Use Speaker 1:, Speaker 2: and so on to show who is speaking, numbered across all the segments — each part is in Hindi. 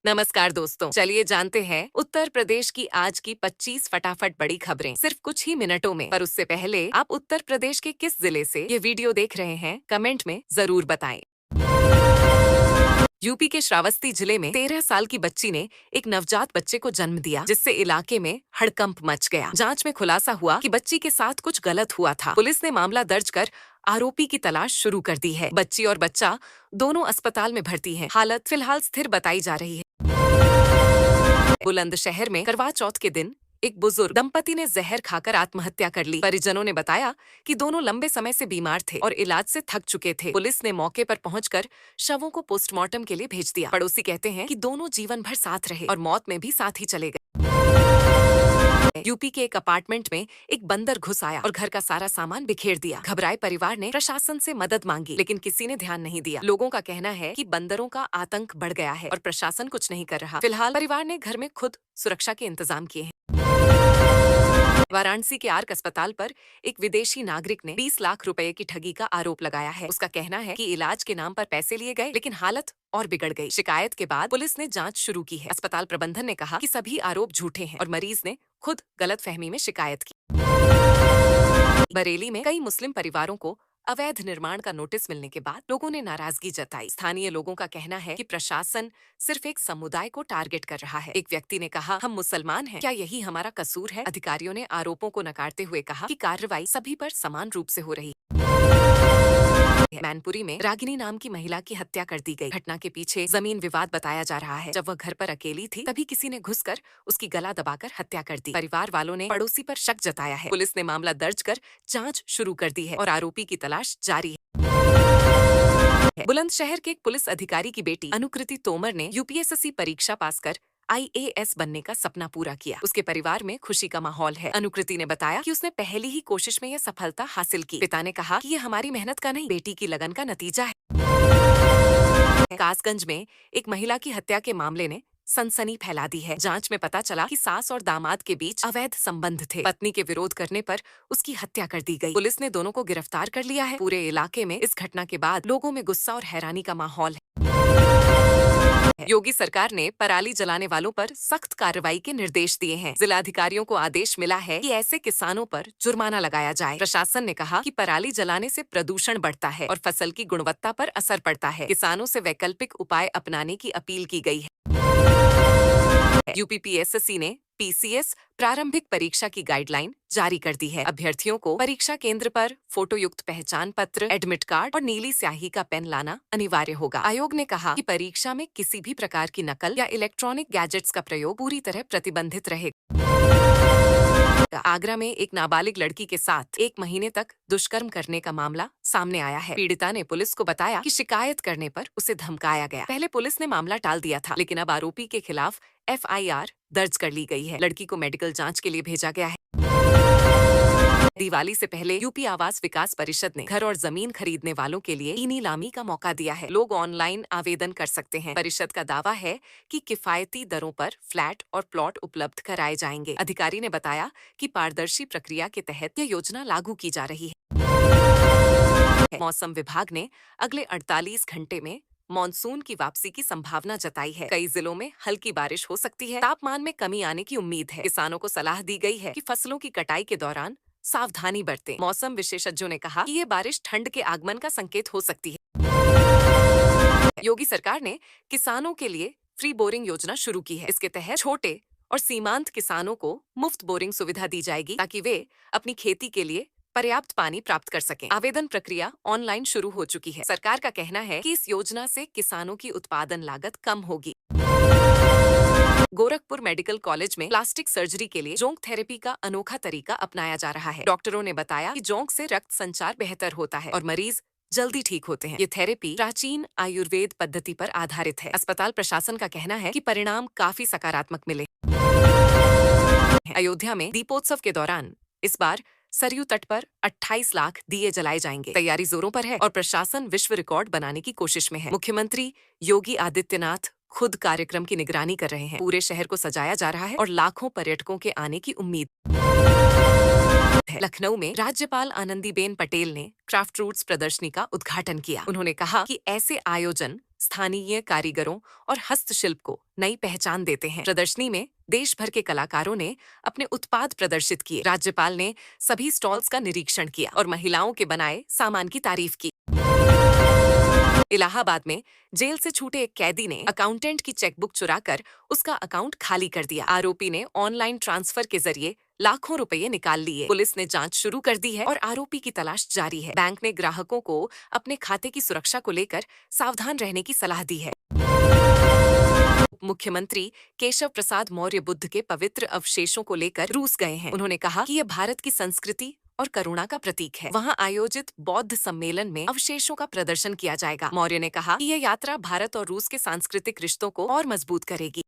Speaker 1: नमस्कार दोस्तों, चलिए जानते हैं उत्तर प्रदेश की आज की 25 फटाफट बड़ी खबरें सिर्फ कुछ ही मिनटों में। पर उससे पहले आप उत्तर प्रदेश के किस जिले से ये वीडियो देख रहे हैं, कमेंट में जरूर बताएं। यूपी के श्रावस्ती जिले में 13 साल की बच्ची ने एक नवजात बच्चे को जन्म दिया, जिससे इलाके में हड़कंप मच गया। जांच में खुलासा हुआ कि बच्ची के साथ कुछ गलत हुआ था। पुलिस ने मामला दर्ज कर आरोपी की तलाश शुरू कर दी है। बच्ची और बच्चा दोनों अस्पताल में भर्ती हैं। हालत फिलहाल स्थिर बताई जा रही है। बुलंदशहर में करवा चौथ के दिन एक बुजुर्ग दंपति ने जहर खाकर आत्महत्या कर ली। परिजनों ने बताया कि दोनों लंबे समय से बीमार थे और इलाज से थक चुके थे। पुलिस ने मौके पर पहुंचकर शवों को पोस्टमार्टम के लिए भेज दिया। पड़ोसी कहते हैं कि दोनों जीवन भर साथ रहे और मौत में भी साथ ही चले गए। यूपी के एक अपार्टमेंट में एक बंदर घुस आया और घर का सारा सामान बिखेर दिया। घबराए परिवार ने प्रशासन से मदद मांगी, लेकिन किसी ने ध्यान नहीं दिया। लोगों का कहना है कि बंदरों का आतंक बढ़ गया है और प्रशासन कुछ नहीं कर रहा। फिलहाल परिवार ने घर में खुद सुरक्षा के इंतजाम किए हैं। वाराणसी के आर्क अस्पताल पर एक विदेशी नागरिक ने 20 लाख रुपए की ठगी का आरोप लगाया है। उसका कहना है कि इलाज के नाम पर पैसे लिए गए, लेकिन हालत और बिगड़ गई। शिकायत के बाद पुलिस ने जांच शुरू की है। अस्पताल प्रबंधन ने कहा कि सभी आरोप झूठे हैं और मरीज ने खुद गलतफहमी में शिकायत की। बरेली में कई मुस्लिम परिवारों को अवैध निर्माण का नोटिस मिलने के बाद लोगों ने नाराजगी जताई। स्थानीय लोगों का कहना है कि प्रशासन सिर्फ एक समुदाय को टारगेट कर रहा है। एक व्यक्ति ने कहा, हम मुसलमान हैं, क्या यही हमारा कसूर है? अधिकारियों ने आरोपों को नकारते हुए कहा कि कार्रवाई सभी पर समान रूप से हो रही है। मैनपुरी में रागिनी नाम की महिला की हत्या कर दी गई। घटना के पीछे जमीन विवाद बताया जा रहा है। जब वह घर पर अकेली थी, तभी किसी ने घुसकर उसकी गला दबाकर हत्या कर दी। परिवार वालों ने पड़ोसी पर शक जताया है। पुलिस ने मामला दर्ज कर जांच शुरू कर दी है और आरोपी की तलाश जारी है। बुलंदशहर के एक पुलिस अधिकारी की बेटी अनुकृति तोमर ने यूपीएससी परीक्षा पास कर आईएएस बनने का सपना पूरा किया। उसके परिवार में खुशी का माहौल है। अनुकृति ने बताया कि उसने पहली ही कोशिश में यह सफलता हासिल की। पिता ने कहा कि यह हमारी मेहनत का नहीं, बेटी की लगन का नतीजा है। कासगंज में एक महिला की हत्या के मामले ने सनसनी फैला दी है। जांच में पता चला कि सास और दामाद के बीच अवैध संबंध थे। पत्नी के विरोध करने पर उसकी हत्या कर दी गई। पुलिस ने दोनों को गिरफ्तार कर लिया है। पूरे इलाके में इस घटना के बाद लोगों में गुस्सा और हैरानी का माहौल है। योगी सरकार ने पराली जलाने वालों पर सख्त कार्रवाई के निर्देश दिए हैं। जिलाधिकारियों को आदेश मिला है कि ऐसे किसानों पर जुर्माना लगाया जाए। प्रशासन ने कहा कि पराली जलाने से प्रदूषण बढ़ता है और फसल की गुणवत्ता पर असर पड़ता है। किसानों से वैकल्पिक उपाय अपनाने की अपील की गई है। यूपीपीएससी ने पीसीएस प्रारंभिक परीक्षा की गाइडलाइन जारी कर दी है। अभ्यर्थियों को परीक्षा केंद्र पर फोटोयुक्त पहचान पत्र, एडमिट कार्ड और नीली स्याही का पेन लाना अनिवार्य होगा। आयोग ने कहा कि परीक्षा में किसी भी प्रकार की नकल या इलेक्ट्रॉनिक गैजेट्स का प्रयोग पूरी तरह प्रतिबंधित रहेगा। आगरा में एक नाबालिग लड़की के साथ 1 महीने तक दुष्कर्म करने का मामला सामने आया है। पीड़िता ने पुलिस को बताया कि शिकायत करने पर उसे धमकाया गया। पहले पुलिस ने मामला टाल दिया था, लेकिन अब आरोपी के खिलाफ एफआईआर दर्ज कर ली गई है। लड़की को मेडिकल जांच के लिए भेजा गया है। दिवाली से पहले यूपी आवास विकास परिषद ने घर और जमीन खरीदने वालों के लिए ई नीलामी का मौका दिया है। लोग ऑनलाइन आवेदन कर सकते हैं। परिषद का दावा है कि किफायती दरों पर फ्लैट और प्लॉट उपलब्ध कराए जाएंगे। अधिकारी ने बताया कि पारदर्शी प्रक्रिया के तहत यह योजना लागू की जा रही है। मौसम विभाग ने अगले 48 घंटे में मॉनसून की वापसी की संभावना जताई है। कई जिलों में हल्की बारिश हो सकती है। तापमान में कमी आने की उम्मीद है। किसानों को सलाह दी गई है कि फसलों की कटाई के दौरान सावधानी बरतें। मौसम विशेषज्ञों ने कहा कि ये बारिश ठंड के आगमन का संकेत हो सकती है। योगी सरकार ने किसानों के लिए फ्री बोरिंग योजना शुरू की है। इसके तहत छोटे और सीमांत किसानों को मुफ्त बोरिंग सुविधा दी जाएगी, ताकि वे अपनी खेती के लिए पर्याप्त पानी प्राप्त कर सकें। आवेदन प्रक्रिया ऑनलाइन शुरू हो चुकी है। सरकार का कहना है कि इस योजना से किसानों की उत्पादन लागत कम होगी। गोरखपुर मेडिकल कॉलेज में प्लास्टिक सर्जरी के लिए जोंक थेरेपी का अनोखा तरीका अपनाया जा रहा है। डॉक्टरों ने बताया कि जोंक से रक्त संचार बेहतर होता है और मरीज जल्दी ठीक होते हैं। ये थेरेपी प्राचीन आयुर्वेद पद्धति पर आधारित है। अस्पताल प्रशासन का कहना है कि परिणाम काफी सकारात्मक मिले। अयोध्या में दीपोत्सव के दौरान इस बार सरयू तट पर 28 लाख दिए जलाए जाएंगे। तैयारी जोरों पर है और प्रशासन विश्व रिकॉर्ड बनाने की कोशिश में है। मुख्यमंत्री योगी आदित्यनाथ खुद कार्यक्रम की निगरानी कर रहे हैं। पूरे शहर को सजाया जा रहा है और लाखों पर्यटकों के आने की उम्मीद है। लखनऊ में राज्यपाल आनंदीबेन पटेल ने क्राफ्ट रूट्स प्रदर्शनी का उद्घाटन किया। उन्होंने कहा कि ऐसे आयोजन स्थानीय कारीगरों और हस्तशिल्प को नई पहचान देते हैं। प्रदर्शनी में देश भर के कलाकारों ने अपने उत्पाद प्रदर्शित किए। राज्यपाल ने सभी स्टॉल्स का निरीक्षण किया और महिलाओं के बनाए सामान की तारीफ की। इलाहाबाद में जेल से छूटे एक कैदी ने अकाउंटेंट की चेकबुक चुराकर उसका अकाउंट खाली कर दिया। आरोपी ने ऑनलाइन ट्रांसफर के जरिए लाखों रुपए निकाल लिए। पुलिस ने जांच शुरू कर दी है और आरोपी की तलाश जारी है। बैंक ने ग्राहकों को अपने खाते की सुरक्षा को लेकर सावधान रहने की सलाह दी है। मुख्यमंत्री केशव प्रसाद मौर्य बुद्ध के पवित्र अवशेषों को लेकर रूस गए हैं। उन्होंने कहा कि यह भारत की संस्कृति और करुणा का प्रतीक है। वहां आयोजित बौद्ध सम्मेलन में अवशेषों का प्रदर्शन किया जाएगा। मौर्य ने कहा कि यह यात्रा भारत और रूस के सांस्कृतिक रिश्तों को और मजबूत करेगी।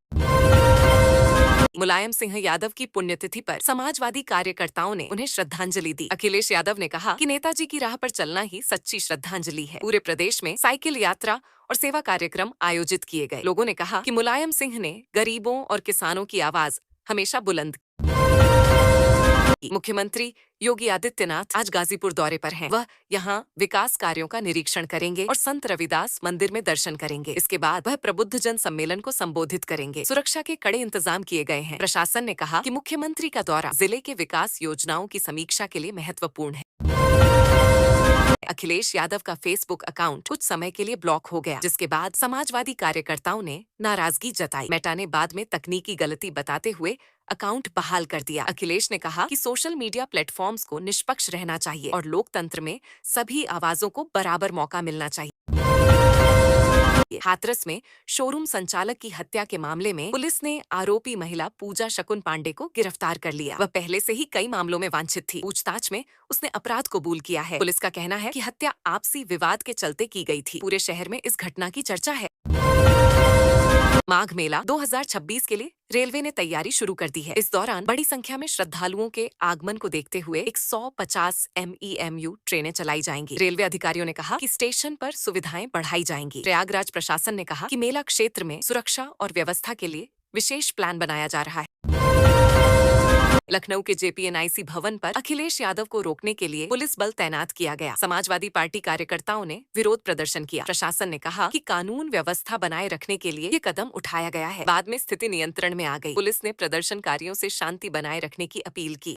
Speaker 1: मुलायम सिंह यादव की पुण्यतिथि पर समाजवादी कार्यकर्ताओं ने उन्हें श्रद्धांजलि दी। अखिलेश यादव ने कहा कि नेताजी की राह पर चलना ही सच्ची श्रद्धांजलि है। पूरे प्रदेश में साइकिल यात्रा और सेवा कार्यक्रम आयोजित किए गए। लोगों ने कहा कि मुलायम सिंह ने गरीबों और किसानों की आवाज हमेशा बुलंद की। मुख्यमंत्री योगी आदित्यनाथ आज गाजीपुर दौरे पर हैं। वह यहां विकास कार्यों का निरीक्षण करेंगे और संत रविदास मंदिर में दर्शन करेंगे। इसके बाद वह प्रबुद्ध जन सम्मेलन को संबोधित करेंगे। सुरक्षा के कड़े इंतजाम किए गए हैं। प्रशासन ने कहा कि मुख्यमंत्री का दौरा जिले के विकास योजनाओं की समीक्षा के लिए महत्वपूर्ण है। अखिलेश यादव का फेसबुक अकाउंट कुछ समय के लिए ब्लॉक हो गया, जिसके बाद समाजवादी कार्यकर्ताओं ने नाराजगी जताई। मेटा ने बाद में तकनीकी गलती बताते हुए अकाउंट बहाल कर दिया। अखिलेश ने कहा कि सोशल मीडिया प्लेटफॉर्म्स को निष्पक्ष रहना चाहिए और लोकतंत्र में सभी आवाजों को बराबर मौका मिलना चाहिए। हाथरस में शोरूम संचालक की हत्या के मामले में पुलिस ने आरोपी महिला पूजा शकुन पांडे को गिरफ्तार कर लिया। वह पहले से ही कई मामलों में वांछित थी। पूछताछ में उसने अपराध कबूल किया है। पुलिस का कहना है कि हत्या आपसी विवाद के चलते की गई थी। पूरे शहर में इस घटना की चर्चा है। माघ मेला 2026 के लिए रेलवे ने तैयारी शुरू कर दी है। इस दौरान बड़ी संख्या में श्रद्धालुओं के आगमन को देखते हुए 150 MEMU ट्रेनें चलाई जाएंगी। रेलवे अधिकारियों ने कहा कि स्टेशन पर सुविधाएं बढ़ाई जाएंगी। प्रयागराज प्रशासन ने कहा कि मेला क्षेत्र में सुरक्षा और व्यवस्था के लिए विशेष प्लान बनाया जा रहा है। लखनऊ के JPNIC भवन पर अखिलेश यादव को रोकने के लिए पुलिस बल तैनात किया गया। समाजवादी पार्टी कार्यकर्ताओं ने विरोध प्रदर्शन किया। प्रशासन ने कहा कि कानून व्यवस्था बनाए रखने के लिए ये कदम उठाया गया है। बाद में स्थिति नियंत्रण में आ गई। पुलिस ने प्रदर्शनकारियों से शांति बनाए रखने की अपील की।